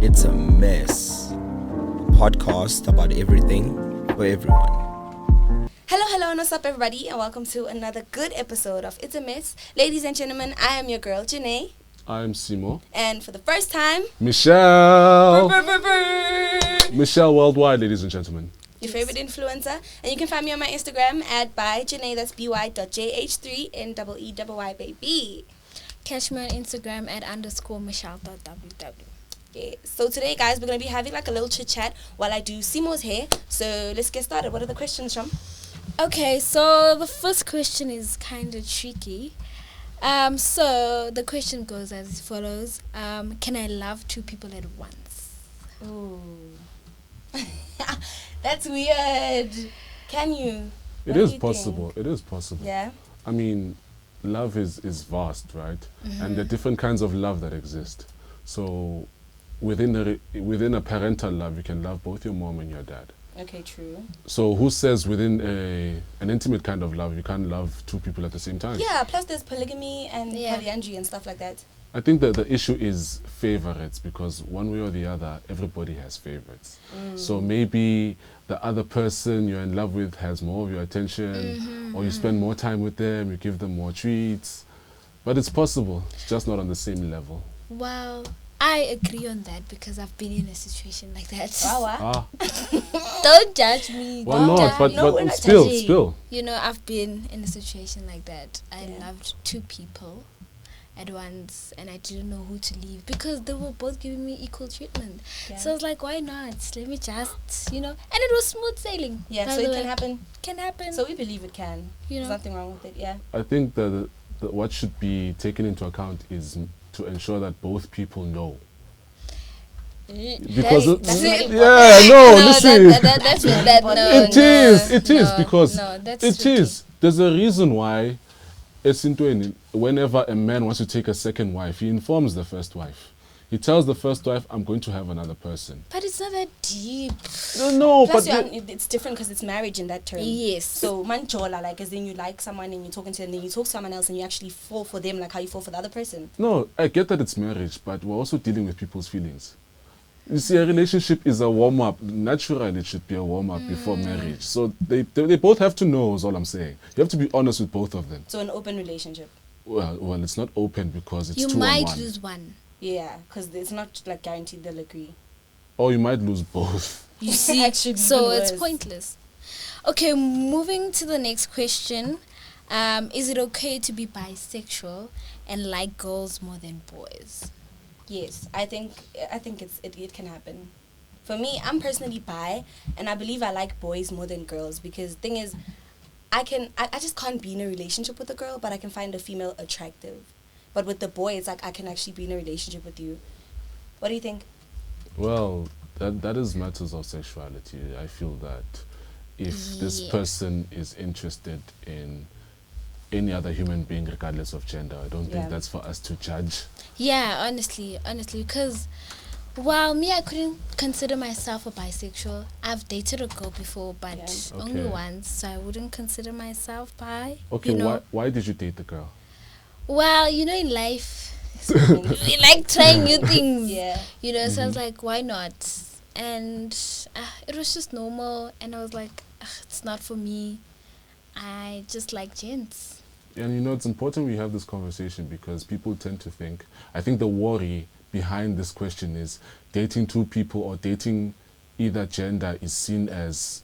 It's a Mess. Podcast about everything for everyone. Hello, and what's up, everybody, and welcome to another good episode of It's a Mess. Ladies and gentlemen, I am your girl, Jhene. I'm Simo. And for the first time, Michelle. Michelle worldwide, ladies and gentlemen. Your favorite influencer. And you can find me on my Instagram at by.jhene, that's by.jh3NEEY, baby. Catch me on Instagram at _Michelle.ww. Yeah. So today, guys, we're going to be having like a little chit-chat while I do Simo's hair. So let's get started. What are the questions, Sham? Okay, so the first question is kind of tricky. So the question goes as follows. Can I love two people at once? Ooh. That's weird. Can you? It is possible. It is possible. Yeah. I mean, love is vast, right? And there are different kinds of love that exist. So within a parental love, you can love both your mom and your dad. Okay, true. So who says within an intimate kind of love, you can't love two people at the same time? Yeah, plus there's polygamy and polyandry and stuff like that. I think that the issue is favorites, because one way or the other, everybody has favorites. So maybe the other person you're in love with has more of your attention, or you spend more time with them, you give them more treats. But it's possible. It's just not on the same level. Well, I agree on that because I've been in a situation like that. Wow. Don't judge me. Well, not, but not still. You know, I've been in a situation like that. I Yeah. loved two people at once, and I didn't know who to leave because they were both giving me equal treatment. Yeah. So I was like, why not? Let me just, and it was smooth sailing. Yeah, by so the it way. can happen. Can happen. So we believe it can. You know. There's nothing wrong with it, yeah. I think that what should be taken into account is to ensure that both people know. Because that's listen. It is because it is. There's a reason why whenever a man wants to take a second wife, he informs the first wife. He tells the first wife, I'm going to have another person. But it's not that deep. No, Plus, but it's different because it's marriage in that term. Yes. So, manjola, like, as in you like someone and you're talking to them, then you talk to someone else and you actually fall for them like how you fall for the other person. no, I get that it's marriage, but we're also dealing with people's feelings. You see, a relationship is a warm-up. Naturally, it should be a warm-up before marriage. So they both have to know, is all I'm saying. You have to be honest with both of them. So, an open relationship. Well, it's not open because it's You 2-on-1. might lose one. Yeah, because it's not like guaranteed they'll agree. Or you might lose both. You see, Actually, so even it's worse. pointless. Okay, moving to the next question. Is it okay to be bisexual and like girls more than boys? Yes, I think it can happen. For me, I'm personally bi, and I believe I like boys more than girls because thing is, I just can't be in a relationship with a girl, but I can find a female attractive. But with the boy, it's like I can actually be in a relationship with you. What do you think? Well, that is matters of sexuality. I feel that if this person is interested in any other human being, regardless of gender, I don't think that's for us to judge. Yeah, honestly, because, well, me, I couldn't consider myself a bisexual. I've dated a girl before, but only Okay. once, so I wouldn't consider myself bi. Okay, why did you date the girl? Well, in life, we like trying new things. Yeah. So I was like, why not? And it was just normal, and I was like, it's not for me. I just like gents. And it's important we have this conversation because people tend to think, I think the worry behind this question is dating two people or dating either gender is seen as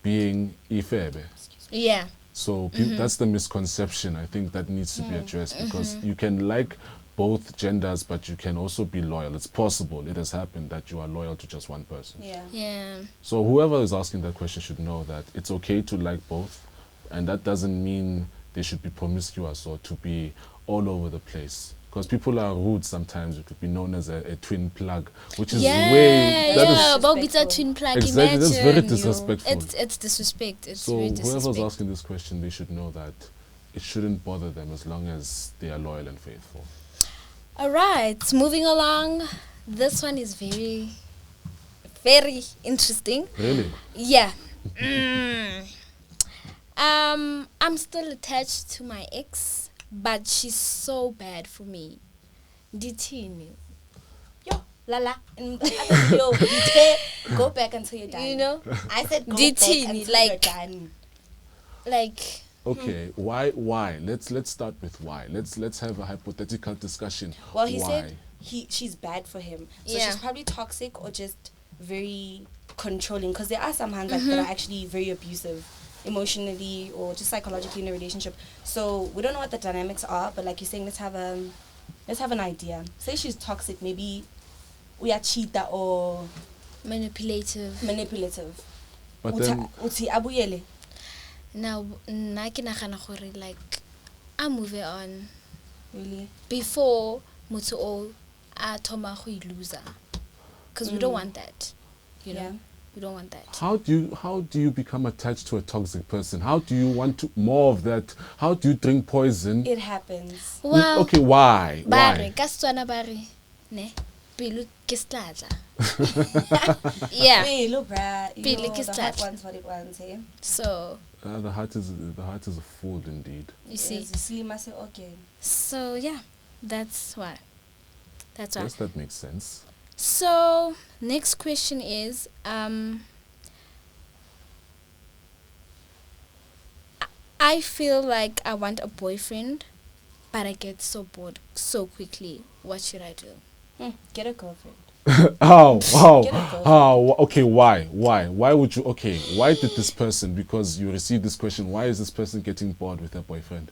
being ifebe. Yeah. So that's the misconception. I think that needs to be addressed because you can like both genders, but you can also be loyal. It's possible. It has happened that you are loyal to just one person. Yeah. So whoever is asking that question should know that it's okay to like both, and that doesn't mean they should be promiscuous or to be all over the place. Because people are rude sometimes. It could be known as a twin plug, which is Bob, it's a twin plug. Exactly, that's very disrespectful. It's disrespect. It's so very disrespect. whoever's asking this question, they should know that it shouldn't bother them as long as they are loyal and faithful. All right, moving along. This one is very, very interesting. Really? Yeah. I'm still attached to my ex, but she's so bad for me. Ndithini? Lala. In the other video, you dare go back until you're done. You know? I said go DT, back until like- you're done. Like, Okay, why? Let's start with why. Let's have a hypothetical discussion. Well, he why? said she's bad for him. So Yeah. she's probably toxic or just very controlling. Because there are some hands like, that are actually very abusive emotionally or just psychologically in a relationship. So we don't know what the dynamics are, but like you're saying, let's have an idea. Say she's toxic, maybe we are cheater or manipulative. But then Uthi abuyele. Now, nna ke nagana gore, like, I'm moving on Really? before motho o a thoma go ilusa. Because we don't want that. You know? Yeah. We don't want that. how do you become attached to a toxic person? How do you want more of that? How do you drink poison? It happens. Well, Okay, why? bare, ka Setswana bare, ne, pelo ke setlatla. Yeah. Pelo, bruh. You Pelo know, ke the heart setlatla. wants what it wants, eh? So, The heart is a fool indeed. you see. Yes, Slima say, okay. So, yeah, that's why. That's why. Yes, that makes sense. So, next question is, I feel like I want a boyfriend, but I get so bored so quickly. What should I do? Get a girlfriend. How? Get a girlfriend. How? Okay, why? Why would you? Okay, why did this person? Because you received this question. Why is this person getting bored with their boyfriend?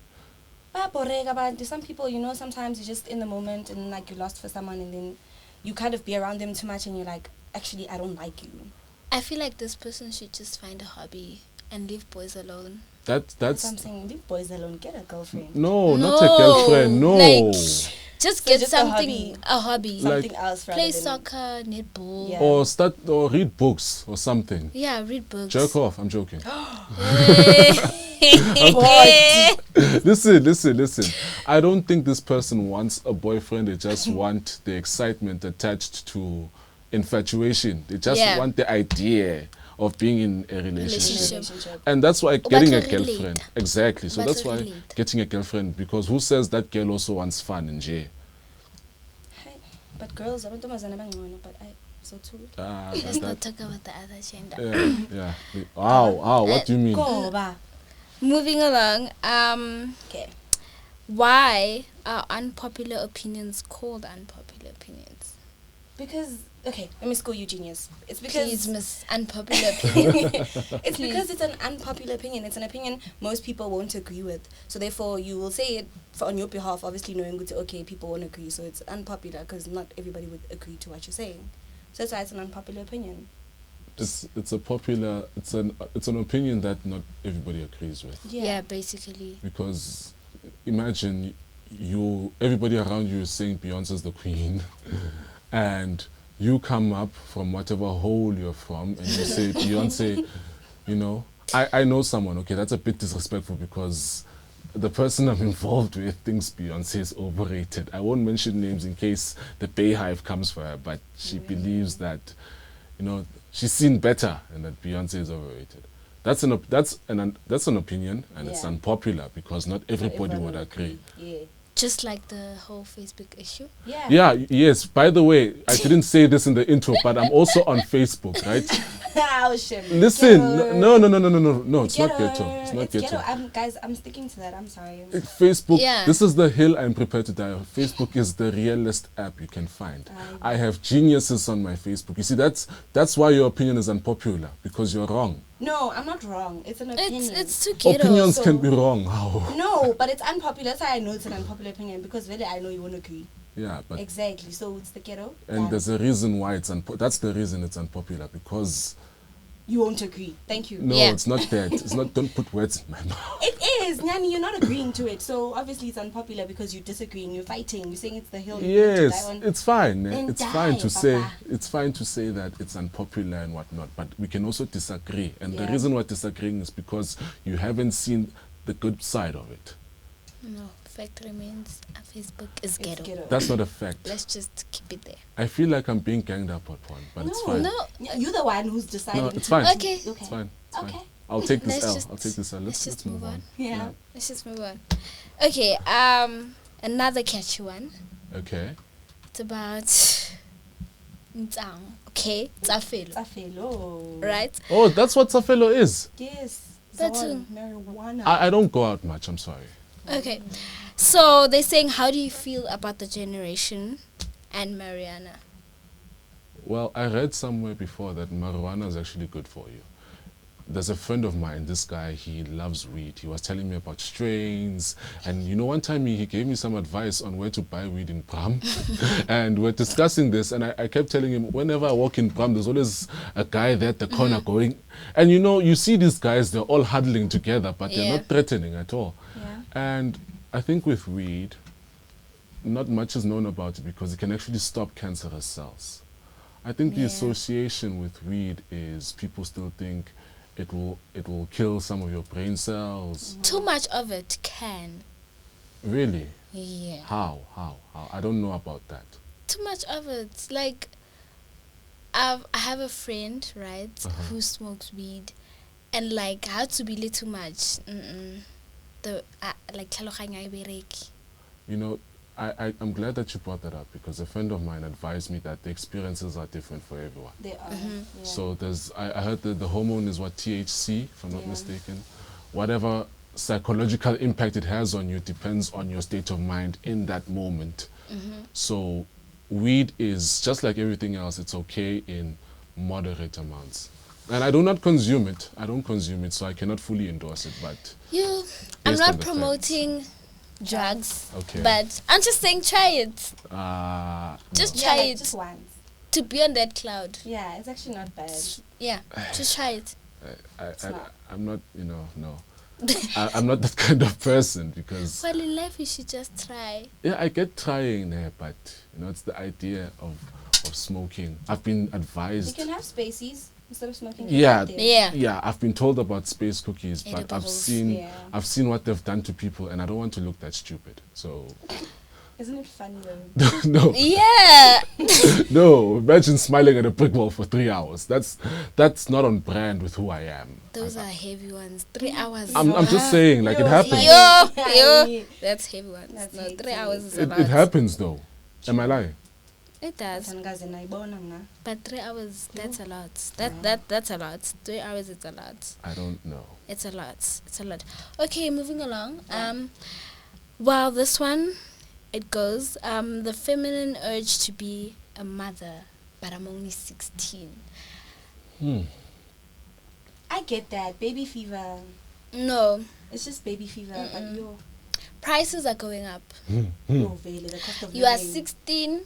Some people, you know, sometimes you're just in the moment and like you're lost for someone and then you kind of be around them too much and you're like, actually, I don't like you. I feel like this person should just find a hobby and leave boys alone. That's what I'm That's saying. Leave boys alone. Get a girlfriend. no, not a girlfriend. No. Like, just get just a something, a hobby. Like- Something else rather Play than soccer, netball. Yeah. Or start or read books or something. Yeah, read books. Jerk off. I'm joking. Hey. Listen. I don't think this person wants a boyfriend. They just want the excitement attached to infatuation. They just Yeah. want the idea of being in a relationship. relationship. And that's why getting a But relate. girlfriend. Exactly. So But that's why relate. getting a girlfriend, because who says that girl also wants fun in jail? Hey, but girls, but I so too. Let's not talk about the other gender. Yeah. Wow. What do you mean? Go ba. Moving along, Okay. why are unpopular opinions called unpopular opinions? Because okay, let me school you, genius. It's because Please, Miss Unpopular Opinion. it's because it's an unpopular opinion. It's an opinion most people won't agree with. So therefore, you will say it on your behalf, obviously knowing good. Okay, people won't agree, so it's unpopular because not everybody would agree to what you're saying. So that's why it's an unpopular opinion. It's an opinion that not everybody agrees with. Yeah, basically. Because imagine everybody around you is saying Beyonce's the queen, and you come up from whatever hole you're from and you say Beyonce, you know. I know someone, okay, that's a bit disrespectful because the person I'm involved with thinks Beyonce is overrated. I won't mention names in case the Bayhive comes for her, but she believes that, you know, she's seen better and that Beyonce is overrated. That's an opinion, and it's Yeah. unpopular because not everybody Everyone would will agree. Yeah. Just like the whole Facebook issue. Yeah. Yeah, yes. By the way, I didn't say this in the intro, but I'm also on Facebook, right? Oh, shit. Listen, Ghetto. no, it's not Ghetto. ghetto. It's not ghetto. Guys, I'm sticking to that. I'm sorry. Facebook, Yeah. this is the hill I'm prepared to die on. Facebook is the realest app you can find. I have geniuses on my Facebook. You see, that's why your opinion is unpopular, because you're wrong. No, I'm not wrong. It's an opinion. It's too ghetto. Opinions so- can be wrong. How? No, but it's unpopular. That's why I know it's an unpopular opinion because really I know you won't agree. Yeah, but Exactly. So it's the ghetto. and there's a reason why that's the reason it's unpopular, because you won't agree. Thank you. no, Yeah. it's not that. It's not. Don't put words in my mouth. It is, Nyani. You're not agreeing to it. So obviously it's unpopular because you're disagreeing. You're fighting. You're saying it's the hill. you need to Yes, die on. it's fine. Then It's die, fine to say Papa. it's fine to say that it's unpopular and whatnot, but we can also disagree. And the Yeah. reason we're disagreeing is because you haven't seen the good side of it. No, fact remains, Facebook is It's ghetto. ghetto. That's not a fact. Let's just keep it there. I feel like I'm being ganged up upon, but it's fine. No, You're the one who's deciding. No, it's to- fine. Okay. It's fine. It's fine. Okay. I'll take this Let's L. just- I'll take this L. let's just move on. Yeah. Let's just move on. Okay, another catchy one. Okay. It's about Ntsang. Okay, tsafelo. Afelo. Right? Oh, that's what Safelo is. Yes. That's Zol, marijuana. I don't go out much, I'm sorry. Okay. So they're saying, how do you feel about the generation and Mariana? Well, I read somewhere before that marijuana is actually good for you. There's a friend of mine, this guy, he loves weed. He was telling me about strains. And you know, one time he gave me some advice on where to buy weed in Bram. And we're discussing this. And I kept telling him, whenever I walk in Bram, there's always a guy there at the corner going. And you know, you see these guys, they're all huddling together, but they're not threatening at all. Yeah. And I think with weed, not much is known about it because it can actually stop cancerous cells. I think the association with weed is people still think it will kill some of your brain cells. Too much of it can. Really? Yeah. How? I don't know about that. Too much of it. Like, I have a friend, right, who smokes weed, and like, how to be little much. Like, tlhaloganya e bereke. You know, I'm glad that you brought that up because a friend of mine advised me that the experiences are different for everyone. They are. Yeah. So I heard that the hormone is what, THC, if I'm not mistaken. Whatever psychological impact it has on you depends on your state of mind in that moment. So weed is just like everything else. It's okay in moderate amounts. And I do not consume it. I don't consume it, so I cannot fully endorse it. But I'm based on not the promoting drugs, Okay. but I'm just saying try it. Just Yeah, try like it just once. to be on that cloud. Yeah, it's actually not bad. Yeah, just try it. I'm not, no. I'm not that kind of person because Well, in life you should just try. yeah, I get trying there, but it's the idea of smoking. I've been You advised. can have spaces instead of smoking. Yeah, there. Yeah. I've been told about space cookies, but I've Edibles. seen what they've done to people, and I don't want to look that stupid. So Isn't it funny though? no, Yeah. no. Imagine smiling at a brick wall for 3 hours. That's not on brand with who I am. Those are heavy ones. 3 hours. I'm just saying, like it happens. Yo. That's heavy ones. That's No, heavy. 3 hours is a It lot. happens though. Am I lying? It does. But 3 hours, that's a lot. That's a lot. 3 hours is a lot. I don't know. It's a lot. It's a lot. Okay, moving along. Well, this one, it goes, the feminine urge to be a mother, but I'm only 16. I get that. Baby fever. No. It's just baby fever. But Prices are going up. really, the cost of You are living. 16.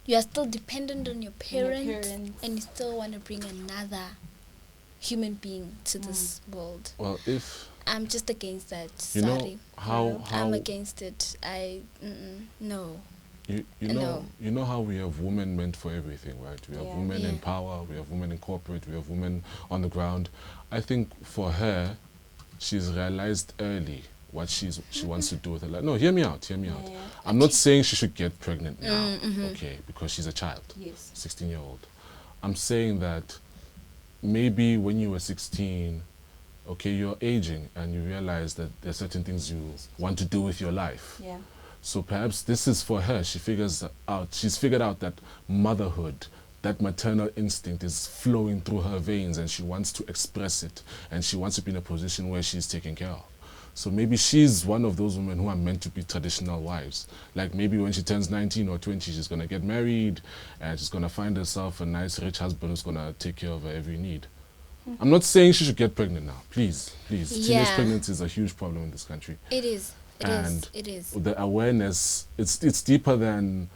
You are still dependent on your On your parents, parents. and you still want to bring another human being to this world. Well, if I'm just against that. you know Sorry. how I'm against it. No. you know how we have women meant for everything, right? We have women in power, we have women in corporate, we have women on the ground. I think for her, she's realized early what she wants to do with her life. No, hear me out. Yeah. I'm not saying she should get pregnant now, okay, because she's a child, Yes. 16-year-old. I'm saying that maybe when you were 16, okay, you're aging and you realize that there's certain things you want to do with your life. Yeah. So perhaps this is for her. She's figured out that motherhood, that maternal instinct is flowing through her veins and she wants to express it and she wants to be in a position where she's taken care of. So maybe she's one of those women who are meant to be traditional wives. Like maybe when she turns 19 or 20, she's going to get married and she's going to find herself a nice rich husband who's going to take care of her every need. I'm not saying she should get pregnant now. Please. Teenage pregnancy is a huge problem in this country. It is. It is. The awareness, it's deeper than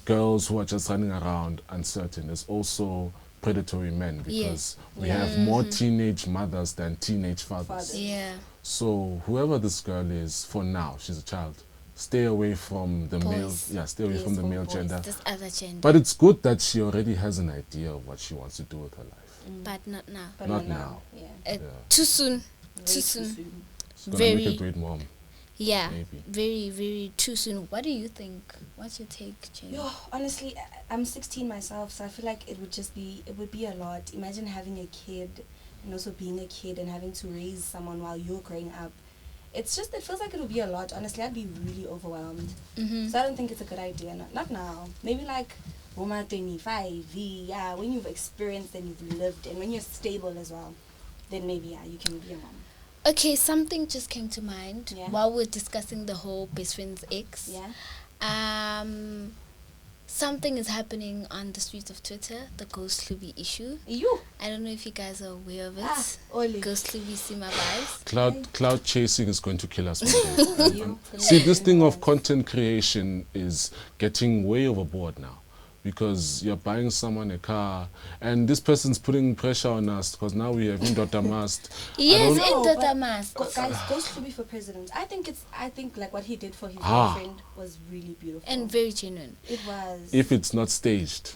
girls who are just running around uncertain. There's also predatory men because we have more teenage mothers than teenage fathers. Yeah. So whoever this girl is, for now, she's a child. Stay away from the male. Yeah, stay away from the male gender. This other gender. But it's good that she already has an idea of what she wants to do with her life. But not now. But Not now. Yeah. Too soon. Way Too soon. She's gonna Very- make a great mom. Yeah. Maybe. Very, very too soon. What do you think? What's your take, Jane? Yo, honestly, I'm 16 myself, so I feel like it would be a lot. Imagine having a kid and also being a kid and having to raise someone while you're growing up. It feels like it would be a lot. Honestly, I'd be really overwhelmed. Mm-hmm. So I don't think it's a good idea. Not now. Maybe like Roma 25, yeah, when you've experienced and you've lived and when you're stable as well, then maybe, yeah, you can be a mom. Okay, something just came to mind Yeah. while we're discussing the whole best friend's ex. Yeah. Something is happening on the streets of Twitter, the Ghost Hlubi issue. You. I don't know if you guys are aware of it. Oli. Ghost Hlubi Sima vibes. Cloud chasing is going to kill us one day. See, this thing of content creation is getting way overboard now, because you're buying someone a car and this person's putting pressure on us because now we have Indota Mast. Yes, No, in but the mask. Guys, Ghost to be for president. I think like what he did for his girlfriend was really beautiful. And very genuine. It was. If it's not staged.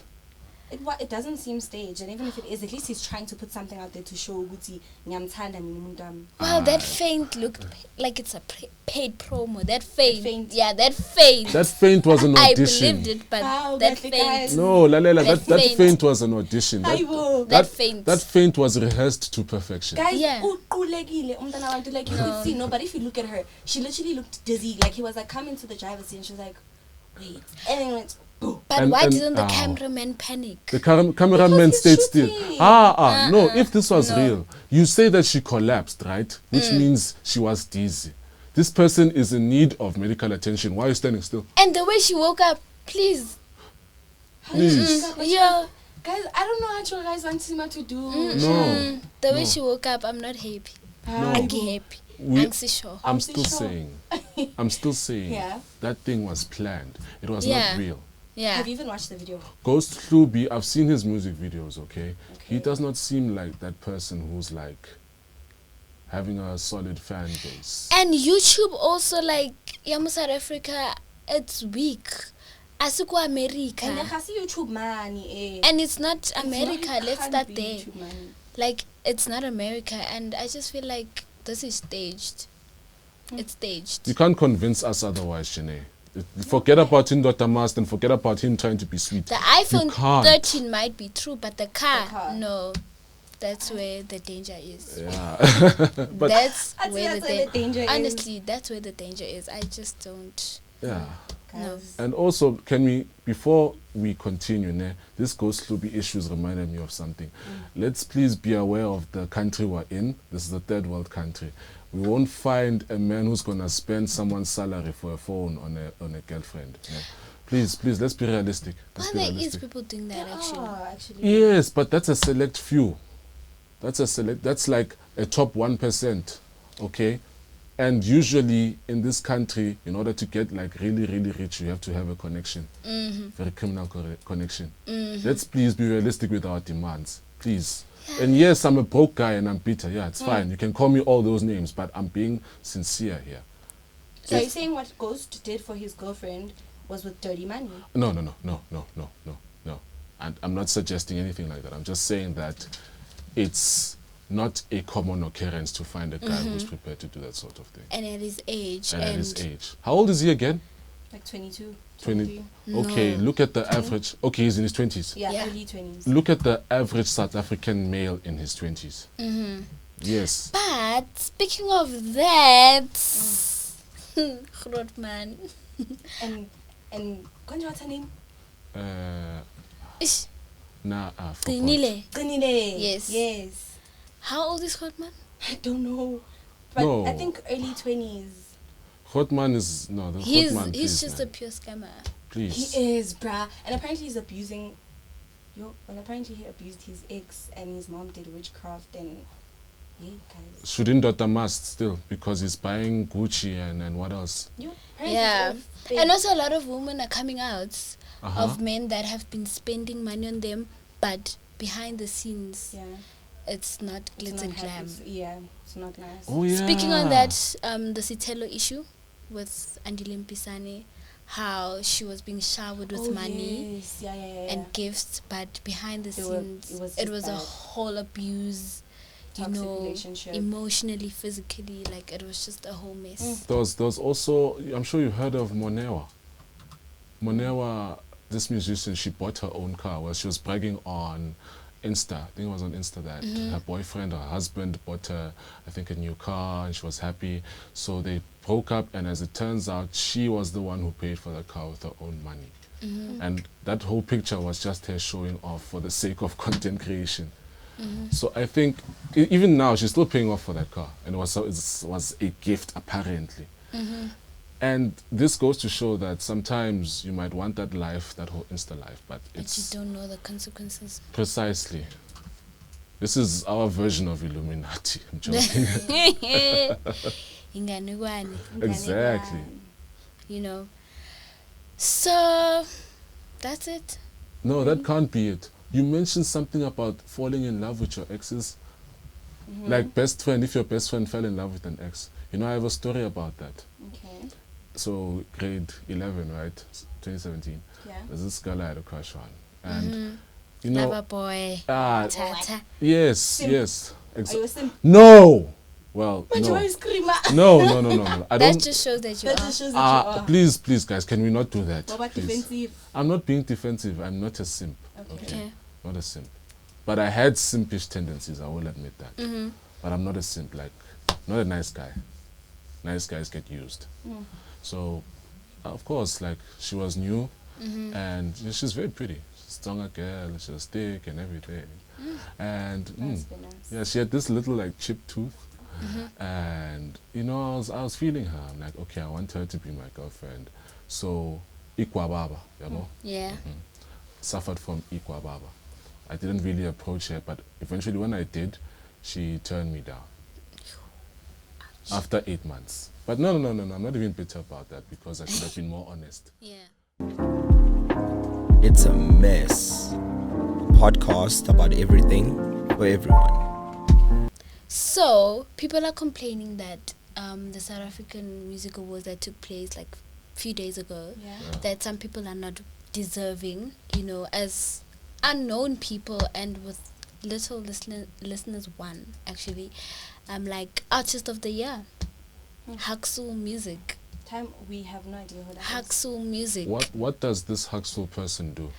It doesn't seem staged, and even if it is, at least he's trying to put something out there to show Guti Nyamtanda Mimundam. Wow, that feint looked like it's a paid promo. That feint. feint. Yeah, that feint. That feint was an I audition. believed it, but Wow, that but the feint. guys- No, Lalela, That that feint. feint was an audition. That feint. That feint was rehearsed to perfection. Guys, Yeah. like you could see, no, but if you look at her, she literally looked dizzy. Like he was like coming to the driver's seat and she was like, wait. And then went, boom. But And- why and- didn't the ow. cameraman panic? The cameraman he's stayed still. shooting. No, if this was No. real, you say that she collapsed, right? Which means she was dizzy. This person is in need of medical attention. Why are you standing still? And the way she woke up, please. Please. Yeah. Guys, I don't know what you guys want Sima to do. No. The way No. she woke up, I'm not happy. No. I'm happy. We- I'm so sure. I'm I'm still sure. saying Yeah. that thing was planned. It was Yeah. not real. Yeah. Have you even watched the video? Ghost Hlubi, I've seen his music videos, okay? He Okay. does not seem like that person who's like having a solid fan base. And YouTube also, like, Yamu South Africa, it's weak. Asuko America. And I see YouTube money. And it's not America. It Let's can't start be there. YouTube money. Like, it's not America. And I just feel like this is staged. It's staged. You can't convince us otherwise, Jhene. Forget about Indota Mast and forget about him trying to be sweet. The iPhone can't. 13 might be true, but the car, The car. no. That's where the danger is. Yeah. That's I'd say where that's where the danger is. honestly, that's where the danger is. I just don't. Yeah. No. Guys. And also, can we, before we continue, this Ghost Hlubi issues reminded me of something. Let's please be aware of the country we're in. This is a third world country. We won't find a man who's going to spend someone's salary for a phone on a girlfriend. Yeah. Please, let's be realistic. Let's Well, be there is realistic. people doing that actually. Actually. Yes, but that's a select few. That's like a top 1%, okay? And usually in this country, in order to get like really, really rich, you have to have a connection. Very criminal connection. Let's please be realistic with our demands, please. And yes, I'm a broke guy and I'm bitter. Yeah, it's fine. You can call me all those names, but I'm being sincere here. So are you saying what Ghost did for his girlfriend was with dirty money? No. And I'm not suggesting anything like that. I'm just saying that it's not a common occurrence to find a guy who's prepared to do that sort of thing. And at his age. And at his age. How old is he again? Like 22, 20. 23. Okay, look at the average. Okay, he's in his 20s. Yeah, Yeah. early 20s. Look at the average South African male in his 20s. Yes. But speaking of that, Grootman. And what's her name? Ish, Nah, I forgot. Qinile. Qinile. Yes. Yes. How old is Grootman? I don't know. But No. I think early 20s. Hotman is no. The He's Hotman, please, just man. a pure scammer. Please. He is, bruh. And apparently he's abusing... apparently he abused his ex and his mom did witchcraft and... Yeah, guys. Shouldn't Dr. Must still because he's buying Gucci and what else? Apparently Yeah. it's all fake. And also a lot of women are coming out Uh-huh. of men that have been spending money on them, but behind the scenes, Yeah. it's not It's glitz not and happy. glam. Yeah, it's not nice. Oh yeah. Speaking on that, the Sitelo issue with Andile Mpisane, how she was being showered with money Yes. Yeah. and gifts, but behind the They were- scenes, it was it just was a bad. whole abuse, Toxic relationship. emotionally, physically, like it was just a whole mess. There was also, I'm sure you heard of Monewa. Monewa, this musician, she bought her own car. Well, she was bragging on Insta. I think it was on Insta that her boyfriend or her husband bought her, I think, a new car, and she was happy. So they broke up, and as it turns out, she was the one who paid for the car with her own money. And that whole picture was just her showing off for the sake of content creation. So I think even now she's still paying off for that car, and it was a gift apparently. And this goes to show that sometimes you might want that life, that whole Insta life, but But it's you don't know the consequences. precisely. This is our version of Illuminati. I'm joking. Inganugwane, Exactly. you know. So that's it. No, that can't be it. You mentioned something about falling in love with your exes. Like best friend, if your best friend fell in love with an ex. You know, I have a story about that. Okay. So grade 11, right? 2017. Yeah. There's this girl I had a crush on. And, you know... Lover boy. Ah, Tata. yes, Simp. yes. Are you a simp? No! Well, But you no. are a screamer. No. I That don't... just shows that you That are. just shows that you are. Please, guys, can we not do that? What about Please. defensive? I'm not being defensive. I'm not a simp. Okay. Not a simp. But I had simpish tendencies, I will admit that. Mm-hmm. But I'm not a simp, like, not a nice guy. Nice guys get used. So, of course, like, she was new, and she's very pretty. She's a stronger girl, she's a stick and everything. And, Must be nice. yeah, she had this little, like, chipped tooth. And, you know, I was feeling her. I'm like, okay, I want her to be my girlfriend. So, Ikwa Baba, you know? Yeah. Suffered from Ikwa Baba. I didn't really approach her, but eventually when I did, she turned me down. After 8 months. But no, I'm not even bitter about that because I should have been more honest. Yeah. It's a mess. Podcast about everything for everyone. So people are complaining that the South African Music Awards that took place like a few days ago, that some people are not deserving, you know, as unknown people and with little listeners one actually, like Artist of the Year, Haxul Music. We have no idea who that is. Haxul Music. What does this Haxul person do?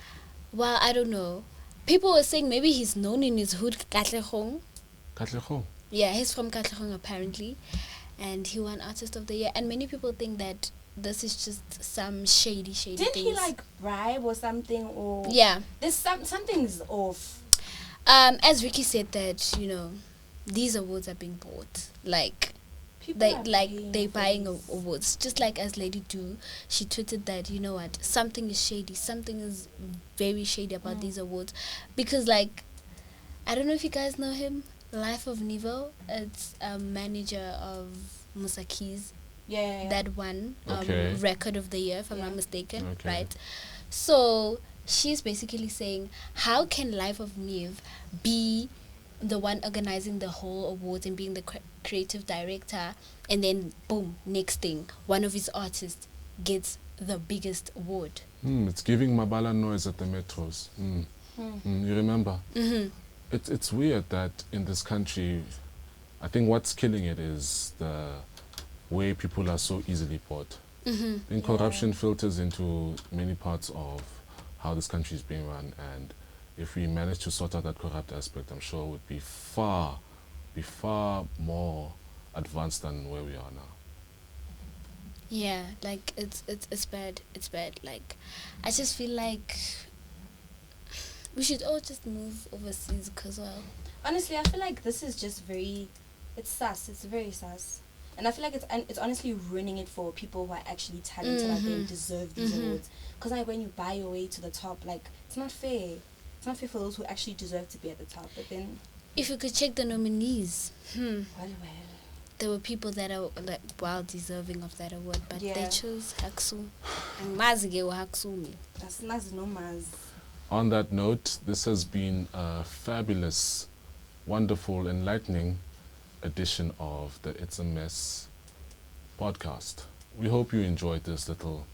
Well, I don't know. People were saying maybe he's known in his hood, Katlehong. Katlehong? Yeah, he's from Katlehong apparently, and he won Artist of the Year. And many people think that this is just some shady Did things. he like bribe or something, or Yeah. there's something's off? As Ricky said that, you know, these awards are being bought. Like People they are they're for buying this. awards. Just like as Lady Do, she tweeted that, you know what, something is shady. Something is very shady about these awards, because like, I don't know if you guys know him, Life of Nivo. It's a manager of Musaki's. Yeah. That one Okay. record of the year, if I'm not Yeah. mistaken, Okay. right? So she's basically saying, how can Life of Niv be the one organizing the whole awards and being the creative director, and then boom, next thing, one of his artists gets the biggest award. It's giving Mabala noise at the metros. You remember? It's weird that in this country, I think what's killing it is the way people are so easily bought. I think corruption filters into many parts of how this country is being run, and if we manage to sort out that corrupt aspect, I'm sure it would be far more advanced than where we are now. Yeah, like it's bad. It's bad. Like, I just feel like we should all just move overseas, because well, Honestly, I feel like this is just it's sus. It's very sus. And I feel like it's honestly ruining it for people who are actually talented out there and deserve these awards. Because like when you buy your way to the top, like, it's not fair. It's not fair for those who actually deserve to be at the top. But then, if you could check the nominees, well. there were people that are like well deserving of that award, but they Yeah. chose Haxul. And Mazige wa Haxul me. That's not no mas. On that note, this has been a fabulous, wonderful, enlightening edition of the It's a Mess podcast. We hope you enjoyed this little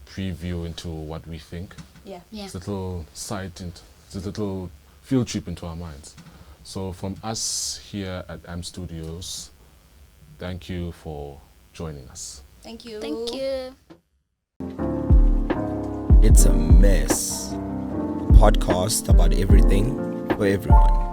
preview into what we think. Yeah. Yeah. It's a little sight, it's a little field trip into our minds. So from us here at AM Studios, thank you for joining us. Thank you. Thank you. It's a mess. Podcast about everything for everyone.